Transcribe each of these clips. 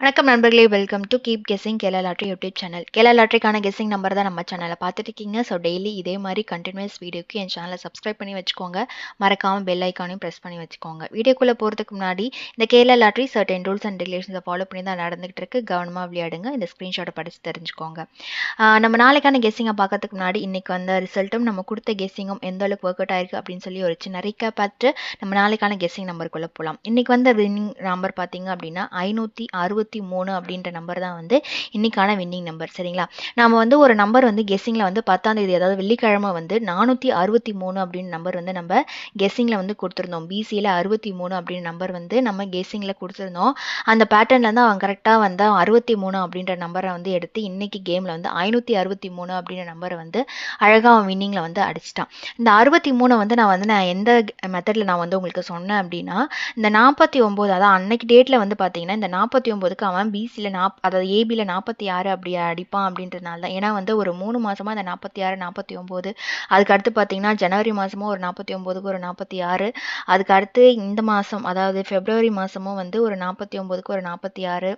வணக்கம் நண்பர்களே, welcome to keep guessing Kerala lottery YouTube channel. Kerala லாட்ரிக்கான கெஸிங் நம்பர் தான் நம்ம சேனலை பார்த்துட்டு இருக்கீங்க. ஸோ டெய்லி இதே மாதிரி கண்டினியூஸ் வீடியோக்கு என் சேனலை சப்ஸ்கிரைப் பண்ணி வச்சுக்கோங்க. மறக்காமல் பெல் ஐக்கானையும் ப்ரெஸ் பண்ணி வச்சுக்கோங்க. வீடியோக்குள்ளே போகிறதுக்கு முன்னாடி இந்த Kerala lottery certain rules and ரெகுலேஷன்ஸை ஃபாலோ பண்ணி தான் நடந்துகிட்டு இருக்கு. கவனமாக விளையாடுங்க. இந்த ஸ்க்ரீன்ஷாட்டை படித்து தெரிஞ்சுக்கோங்க. நம்ம நாளைக்கான கெஸ்ஸிங்கை பார்க்கறதுக்கு முன்னாடி இன்னைக்கு வந்த ரிசல்ட்டும் நம்ம கொடுத்த கெஸ்ஸிங்கும் எந்த அளவுக்கு ஒர்க் அவுட் ஆயிருக்கு அப்படின்னு சொல்லி ஒரு சின்ன ரீகேப் பார்த்து நம்ம நாளைக்கான கெஸ்ஸிங் நம்பருக்குள்ளே போகலாம். இன்னைக்கு வந்த வின்னிங் நம்பர் பார்த்தீங்க அப்படின்னா 563 அப்படின்ற நம்பர் தான் வந்து இன்னைக்கான வின்னிங் நம்பர். சரிங்களா, நாம வந்து ஒரு நம்பர் வந்து கெஸ்ஸிங்கில் வந்து 10ஆம் தேதி அதாவது வெள்ளிக்கிழமை வந்து 463 அப்படின்னு நம்பர் வந்து நம்ம கெஸ்ஸிங்கில் வந்து கொடுத்துருந்தோம். பிசியில் 63 அப்படின்னு நம்பர் வந்து நம்ம கெஸ்ஸிங்கில் கொடுத்துருந்தோம். அந்த பேட்டர்னில் வந்து அவன் கரெக்டாக வந்து 63 அப்படின்ற நம்பரை வந்து எடுத்து இன்னைக்கு கேமில் வந்து 563 அப்படின்ற நம்பரை வந்து அழகாக அவன் வின்னிங்கில் வந்து அடிச்சிட்டான். இந்த 63 வந்து நான் எந்த மெத்தடில் நான் வந்து உங்களுக்கு சொன்னேன் அப்படின்னா, இந்த 49 அதாவது அன்னைக்கு டேட்டில் வந்து பார்த்தீங்கன்னா இந்த 49க்கு அவன் பிசியில் அதாவது ஏபியில் 46 அப்படி அடிப்பான் அப்படின்றதுனால தான். ஏன்னா வந்து ஒரு 3 மாதமாக இந்த 46 49 அதுக்கு அடுத்து பார்த்தீங்கன்னா ஜனவரி மாதமும் ஒரு 49க்கு ஒரு 46 அதுக்கு அடுத்து இந்த மாதம் அதாவது பிப்ரவரி மாதமும் வந்து ஒரு 49க்கு ஒரு 46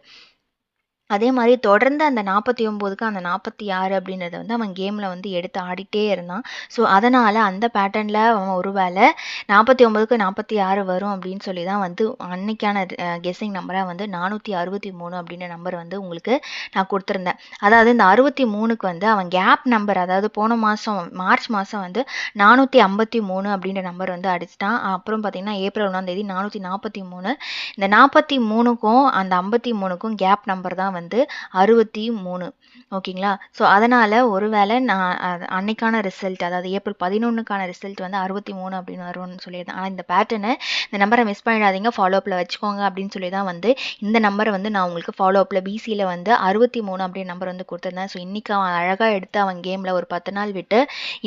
அதே மாதிரி தொடர்ந்து அந்த 49க்கு அந்த 46 அப்படின்றத வந்து அவன் கேமில் வந்து எடுத்து ஆடிட்டே இருந்தான். ஸோ அதனால் அந்த பேட்டர்னில் அவன் ஒருவேளை 49க்கு 46 வரும் அப்படின்னு சொல்லி தான் வந்து அன்னைக்கான கெஸ்ஸிங் நம்பராக வந்து 463 அப்படின்ற நம்பர் வந்து உங்களுக்கு நான் கொடுத்துருந்தேன். அதாவது இந்த 63க்கு வந்து அவன் கேப் நம்பர் அதாவது போன மாதம் மார்ச் மாதம் வந்து 453 அப்படின்ற நம்பர் வந்து அடிச்சிட்டான். அப்புறம் பார்த்தீங்கன்னா ஏப்ரல் 1ஆம் தேதி 443. இந்த 43க்கும் அந்த 53க்கும் கேப் நம்பர் தான் வந்து 63. ஓகேங்களா, ஸோ அதனால் ஒருவேளை நான் அன்னைக்கான ரிசல்ட் அதாவது ஏப்ரல் 11க்கான ரிசல்ட் வந்து 63 அப்படின்னு வரும்னு சொல்லியிருந்தேன். ஆனால் இந்த பேட்டர்னை இந்த நம்பரை மிஸ் பண்ணிடாதீங்க, ஃபாலோஅப்பில் வச்சுக்கோங்க அப்படின்னு சொல்லி தான் வந்து இந்த நம்பரை வந்து நான் உங்களுக்கு ஃபாலோஅப்பில் பிசியில் வந்து 63 அப்படின்னு நம்பர் வந்து கொடுத்துருந்தேன். ஸோ இன்றைக்கி அவன் அழகாக எடுத்து அவன் கேமில் ஒரு 10 நாள் விட்டு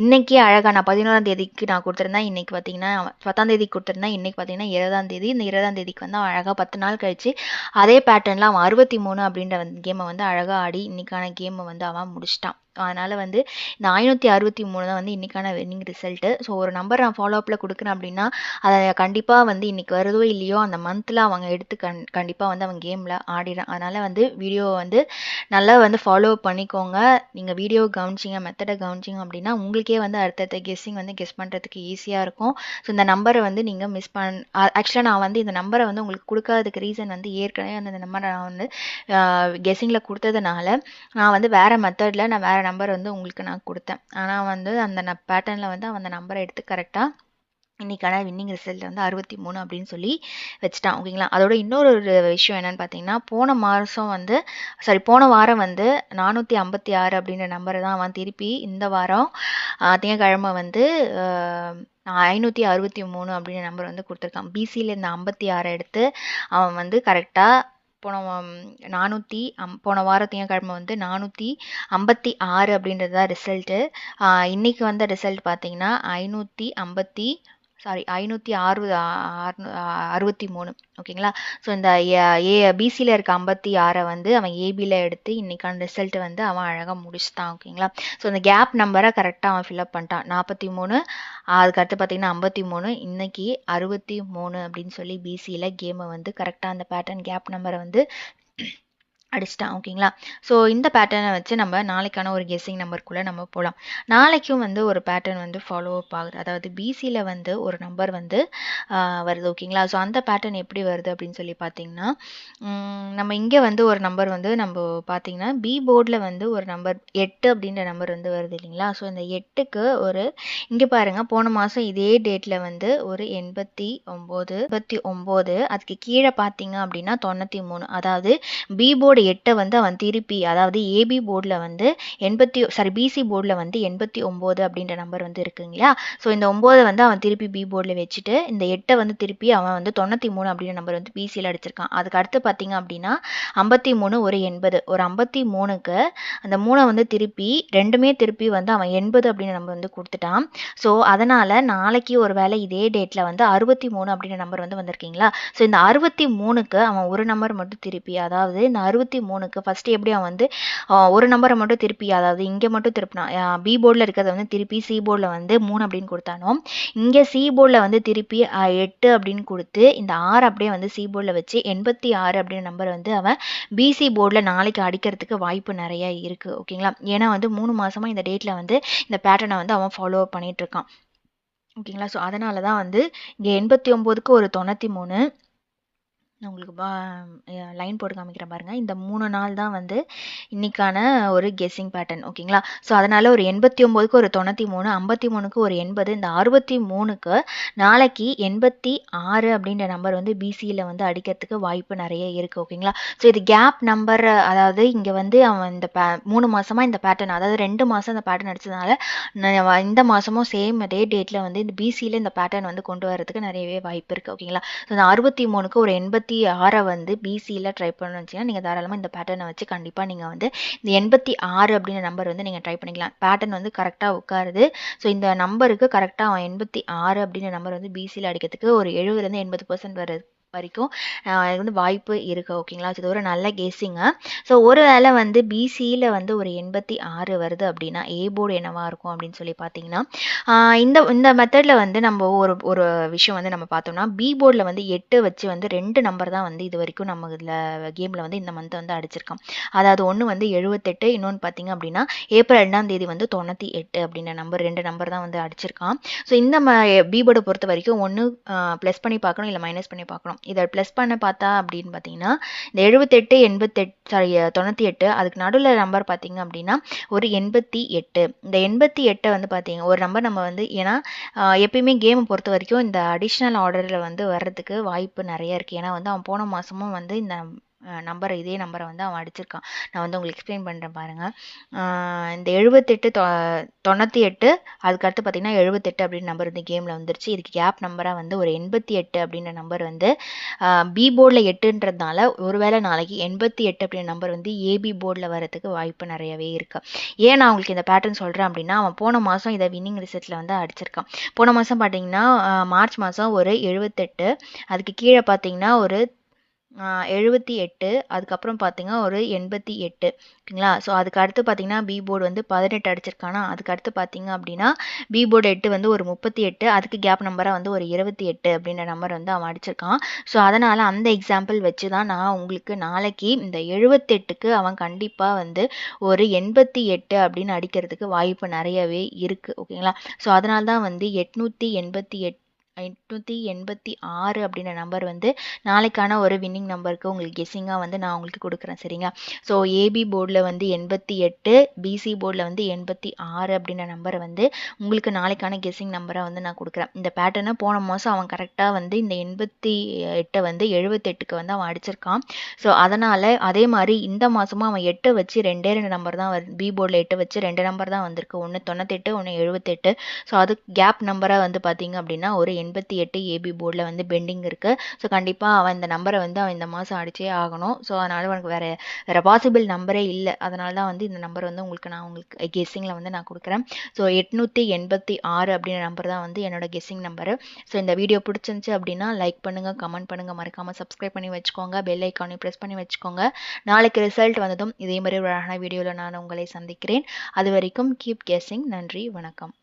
இன்றைக்கி அழகாக நான் 11ஆம் தேதிக்கு நான் கொடுத்துருந்தேன். இன்றைக்கி பார்த்தீங்கன்னா 10ஆம் தேதி கொடுத்துருந்தேன். இன்றைக்கி பார்த்தீங்கன்னா 20ஆம் தேதி. இந்த 20ஆம் தேதிக்கு வந்து அவன் அழகாக 10 நாள் கழிச்சு அதே பேட்டர்னில் அவன் 63 அப்படின்ற கேமை வந்து அழகாக ஆடி இன்னைக்கான கேமை வந்து அவன் முடிச்சிட்டான். அதனால் வந்து இந்த 563 தான் வந்து இன்றைக்கான வின்னிங் ரிசல்ட்டு. ஸோ ஒரு நம்பர் நான் ஃபாலோஅப்பில் கொடுக்குறேன் அப்படின்னா அதை கண்டிப்பாக வந்து இன்றைக்கி வருதோ இல்லையோ அந்த மந்தில் அவங்க எடுத்து கண்டிப்பாக வந்து அவன் கேமில் ஆடிடுறான். அதனால் வந்து வீடியோவை வந்து நல்லா வந்து ஃபாலோ பண்ணிக்கோங்க. நீங்கள் வீடியோ கவனிச்சிங்க, மெத்தடை கவனிச்சிங்க அப்படின்னா உங்களுக்கே வந்து அடுத்தடுத்த கெஸ்ஸிங் வந்து கெஸ் பண்ணுறதுக்கு ஈஸியாக இருக்கும். ஸோ இந்த நம்பரை வந்து நீங்கள் மிஸ் ஆக்சுவலாக நான் வந்து இந்த நம்பரை வந்து உங்களுக்கு கொடுக்காததுக்கு ரீசன் வந்து ஏற்கனவே அந்த நம்பரை நான் வந்து கெஸ்ஸிங்கில் கொடுத்ததுனால நான் வந்து வேறு மெத்தடில் நான் வேறு நம்பர் வந்து உங்களுக்கு நான் கொடுத்தேன். ஆனால் வந்து அந்த பேட்டர்னில் வந்து அவன் அந்த நம்பரை எடுத்து கரெக்டாக இன்னைக்கான வின்னிங் ரிசல்ட் வந்து 63 அப்படின்னு சொல்லி வச்சுட்டான். ஓகேங்களா, அதோட இன்னொரு விஷயம் என்னன்னு பார்த்தீங்கன்னா போன வாரம் வந்து 456 அப்படின்ற நம்பரை தான் அவன் திருப்பி இந்த வாரம் திங்கக்கிழமை வந்து 563 அப்படின்ற நம்பர் வந்து கொடுத்துருக்கான். பிசியில் இந்த 56 எடுத்து அவன் வந்து கரெக்டாக போன வாரம் திங்கக்கிழமை வந்து 456 அப்படின்றது தான் ரிசல்ட்டு. இன்னைக்கு வந்த ரிசல்ட் பார்த்தீங்கன்னா 563. ஓகேங்களா, ஸோ இந்த பிசியில் இருக்க 56 வந்து அவன் ஏபியில் எடுத்து இன்னைக்கான ரிசல்ட் வந்து அவன் அழகாக முடிச்சுட்டான். ஓகேங்களா, ஸோ இந்த கேப் நம்பரை கரெக்டாக அவன் ஃபில்அப் பண்ணிட்டான். 43 அதுக்கடுத்து பார்த்தீங்கன்னா 53 இன்னைக்கு 63 அப்படின்னு சொல்லி பிசியில் கேமை வந்து கரெக்டாக அந்த பேட்டர்ன் கேப் நம்பரை வந்து அடிச்சிட்டான். ஓகேங்களா, ஸோ இந்த பேட்டர்னை வச்சு நம்ம நாளைக்கான ஒரு கெஸ்ஸிங் நம்பருக்குள்ளே நம்ம போகலாம். நாளைக்கும் வந்து ஒரு பேட்டர்ன் வந்து ஃபாலோ அப் ஆகுது. அதாவது பிசியில் வந்து ஒரு நம்பர் வந்து வருது. ஓகேங்களா, ஸோ அந்த பேட்டர்ன் எப்படி வருது அப்படின்னு சொல்லி பார்த்தீங்கன்னா நம்ம இங்கே வந்து ஒரு நம்பர் வந்து நம்ம பார்த்தீங்கன்னா பி போர்டில் வந்து ஒரு நம்பர் 8 அப்படின்ற நம்பர் வந்து வருது இல்லைங்களா. ஸோ இந்த 8க்கு ஒரு இங்கே பாருங்கள் போன மாதம் இதே டேட்டில் வந்து ஒரு 89 அதுக்கு கீழே பார்த்தீங்க அப்படின்னா 93. அதாவது பி போர்டு 8 வந்து அவன் திருப்பி அதாவது ஏபி போர்டில் வந்து பிசி போர்டில் வந்து 89 அப்படின்ற நம்பர் வந்து இருக்குங்களா. ஸோ இந்த 9 வந்து அவன் திருப்பி பி போர்டில் வச்சுட்டு இந்த 8 வந்து திருப்பி அவன் வந்து 93 அப்படின்ற நம்பர் வந்து பிசியில் அடிச்சிருக்கான். அதுக்கு அடுத்து பார்த்தீங்க அப்படின்னா 53 ஒரு 80 ஒரு 53க்கு அந்த 3 வந்து ரெண்டுமே திருப்பி வந்து அவன் 80 அப்படின்ற நம்பர் வந்து கொடுத்துட்டான். ஸோ அதனால் நாளைக்கு ஒரு வேளை இதே டேட்டில் வந்து 63 அப்படின்ற நம்பர் வந்து வந்திருக்கீங்களா. ஸோ இந்த 63க்கு அவன் ஒரு நம்பர் மட்டும் திருப்பி அதாவது இந்த 63 83க்கு ஃபஸ்ட்டு எப்படி அவன் வந்து ஒரு நம்பரை மட்டும் திருப்பி, அதாவது இங்கே மட்டும் திருப்பினா பி போர்டில் இருக்கிறத வந்து திருப்பி சி போர்டில் வந்து 3 அப்படின்னு கொடுத்தானோ, இங்கே சி போர்டில் வந்து திருப்பி 8 அப்படின்னு கொடுத்து இந்த 6 அப்படியே வந்து சி போர்டில் வச்சு 86 அப்படின்ற நம்பர் வந்து அவன் பிசி போர்டில் நாளைக்கு அடிக்கிறதுக்கு வாய்ப்பு நிறைய இருக்குது. ஓகேங்களா? ஏன்னா வந்து 3 மாதமாக இந்த டேட்டில் வந்து இந்த பேட்டர்னை வந்து அவன் ஃபாலோ பண்ணிட்டு இருக்கான். ஓகேங்களா? ஸோ அதனால தான் வந்து இங்கே 89க்கு ஒரு 93. நான் உங்களுக்கு லைன் போட்டு காமிக்கிறேன் பாருங்க. இந்த 3 நாள் தான் வந்து இன்னைக்கான ஒரு கெஸ்ஸிங் பேட்டர்ன். ஓகேங்களா? ஸோ அதனால ஒரு 89க்கு ஒரு 93, 53க்கு ஒரு 80, இந்த 63க்கு நாளைக்கு 86 அப்படின்ற நம்பர் வந்து பிசியில் வந்து அடிக்கிறதுக்கு வாய்ப்பு நிறைய இருக்குது. ஓகேங்களா? ஸோ இது கேப் நம்பர், அதாவது இங்கே வந்து அவன் இந்த 3 மாதமாக இந்த பேட்டர்ன், அதாவது 2 மாதம் இந்த பேட்டர்ன் அடிச்சதுனால இந்த மாதமும் சேம் அதே டேட்டில் வந்து இந்த பிசியில் இந்த பேட்டர்ன் வந்து கொண்டு வரதுக்கு நிறையவே வாய்ப்பு இருக்குது. ஓகேங்களா? ஸோ இந்த 63க்கு ஒரு 86 வந்து பிசியில் ட்ரை பண்ணணும்னு வச்சுன்னா நீங்கள் தாராளமாக இந்த பேட்டர்னை வச்சு கண்டிப்பாக நீங்கள் வந்து இந்த 86 அப்படின்ற நம்பர் வந்து நீங்கள் ட்ரை பண்ணிக்கலாம். பேட்டர்ன் வந்து கரெக்டாக உட்காருது. ஸோ இந்த நம்பருக்கு கரெக்டாக அவன் 86 அப்படின்ற நம்பர் வந்து பிசியில் அடிக்கிறதுக்கு ஒரு 70% 80% வரைக்கும் இது வந்து வாய்ப்பு இருக்குது. ஓகேங்களா? இது ஒரு நல்ல கெஸ்ஸிங்கு. ஸோ ஒரு வேளை வந்து பிசியில் வந்து ஒரு 86 வருது அப்படின்னா ஏ போர்டு என்னவா இருக்கும் அப்படின்னு சொல்லி பார்த்தீங்கன்னா, இந்த இந்த மெத்தடில் வந்து நம்ம ஒரு விஷயம் வந்து நம்ம பார்த்தோம்னா, பி போர்டில் வந்து 8 வச்சு வந்து 2 நம்பர் தான் வந்து இது வரைக்கும் நம்ம இதில் கேமில் வந்து இந்த மந்த் வந்து அடிச்சிருக்கோம். அதாவது ஒன்று வந்து 78, இன்னொன்று பார்த்தீங்க அப்படின்னா ஏப்ரல் 2ஆம் தேதி வந்து 98 அப்படின்ற நம்பர், 2 நம்பர் தான் வந்து அடிச்சிருக்கான். ஸோ இந்த பி போர்டை பொறுத்த வரைக்கும் ஒன்று ப்ளஸ் பண்ணி பார்க்கணும், இல்லை மைனஸ் பண்ணி பார்க்கணும். இதை ப்ளஸ் பண்ண பார்த்தா அப்படின்னு பார்த்தீங்கன்னா இந்த 78, 98 அதுக்கு நடுவில் நம்பர் பார்த்தீங்க அப்படின்னா ஒரு 88. இந்த 88 வந்து பார்த்தீங்க ஒரு நம்பர் நம்ம வந்து, ஏன்னா எப்பயுமே கேமை பொறுத்த வரைக்கும் இந்த அடிஷ்னல் ஆர்டரில் வந்து வர்றதுக்கு வாய்ப்பு நிறைய இருக்குது. ஏன்னா வந்து அவன் போன மாதமும் வந்து இந்த இதே நம்பரை வந்து அவன் அடிச்சிருக்கான். நான் வந்து உங்களுக்கு எக்ஸ்பிளைன் பண்ணுறேன் பாருங்கள். இந்த 78, 98 அதுக்கடுத்து பார்த்தீங்கன்னா 78 அப்படின்னு நம்பர் வந்து கேமில் வந்துருச்சு. இதுக்கு கேப் நம்பராக வந்து ஒரு 88 அப்படின்ற நம்பர் வந்து பி போர்டில் 8ன்றதுனால ஒருவேளை நாளைக்கு 88 அப்படின்ற நம்பர் வந்து ஏபி போர்டில் வரதுக்கு வாய்ப்பு நிறையவே இருக்குது. ஏன் நான் உங்களுக்கு இந்த பேட்டர்ன் சொல்கிறேன் அப்படின்னா, அவன் போன மாதம் இதை வின்னிங் ரிசல்ட்டில் வந்து அடிச்சிருக்கான். போன மாதம் பார்த்தீங்கன்னா மார்ச் மாதம் ஒரு 78, அதுக்கு கீழே பார்த்தீங்கன்னா ஒரு 78, அதுக்கப்புறம் பார்த்தீங்கன்னா ஒரு 88. ஓகேங்களா? ஸோ அதுக்கு அடுத்து பார்த்தீங்கன்னா பி போர்டு வந்து 18 அடிச்சிருக்கானா, அதுக்கு அடுத்து பார்த்தீங்க அப்படின்னா பி போர்டு 8 வந்து ஒரு 38, அதுக்கு கேப் நம்பராக வந்து ஒரு 28 அப்படின்ற நம்பர் வந்து அவன் அடிச்சிருக்கான். ஸோ அதனால் அந்த எக்ஸாம்பிள் வச்சு தான் நான் உங்களுக்கு நாளைக்கு இந்த 78க்கு அவன் கண்டிப்பாக வந்து ஒரு 88 அப்படின்னு அடிக்கிறதுக்கு வாய்ப்பு நிறையவே இருக்குது. ஓகேங்களா? ஸோ அதனால தான் வந்து 886 அப்படின்ற நம்பர் வந்து நாளைக்கான ஒரு வின்னிங் நம்பருக்கு உங்களுக்கு கெஸ்ஸிங்காக வந்து நான் உங்களுக்கு கொடுக்குறேன். சரிங்களா? ஸோ ஏபி போர்டில் வந்து 88, பிசி போர்டில் வந்து 86 அப்படின்ற நம்பரை வந்து உங்களுக்கு நாளைக்கான கெஸ்ஸிங் நம்பரை வந்து நான் கொடுக்குறேன். இந்த பேட்டர்னை போன மாதம் அவன் கரெக்டாக வந்து இந்த 88 வந்து 78க்கு வந்து அவன் அடிச்சிருக்கான். ஸோ அதனால் அதே மாதிரி இந்த மாதமும் அவன் 8 வச்சு 2 நம்பர் தான் வருது. பி போர்டில் 8 வச்சு 2 நம்பர் தான் வந்திருக்கு. ஒன்று 98, ஒன்று 78. ஸோ அது கேப் நம்பராக வந்து பார்த்தீங்க அப்படின்னா ஒரு 88 ஏபி போர்டில் வந்து பெண்டிங் இருக்குது. ஸோ கண்டிப்பாக அவன் இந்த நம்பரை வந்து அவன் இந்த மாதம் அடிச்சே ஆகணும். ஸோ அதனால் உனக்கு வேறு பாசிபிள் நம்பரே இல்லை. அதனால தான் வந்து இந்த நம்பர் வந்து உங்களுக்கு கெஸ்ஸிங்கில் வந்து நான் கொடுக்குறேன். ஸோ 886 அப்படின்ற நம்பர் தான் வந்து என்னோட கெஸ்ஸிங் நம்பரு. ஸோ இந்த வீடியோ பிடிச்சிருந்துச்சு அப்படின்னா லைக் பண்ணுங்கள், கமெண்ட் பண்ணுங்கள், மறக்காமல் சப்ஸ்கிரைப் பண்ணி வச்சுக்கோங்க, பெல் ஐக்கானையும் ப்ரெஸ் பண்ணி வச்சுக்கோங்க. நாளைக்கு ரிசல்ட் வந்ததும் இதே மாதிரி ஒரு அழகான வீடியோவில் நான் உங்களை சந்திக்கிறேன். அது வரைக்கும் கீப் கெஸ்ஸிங். நன்றி, வணக்கம்.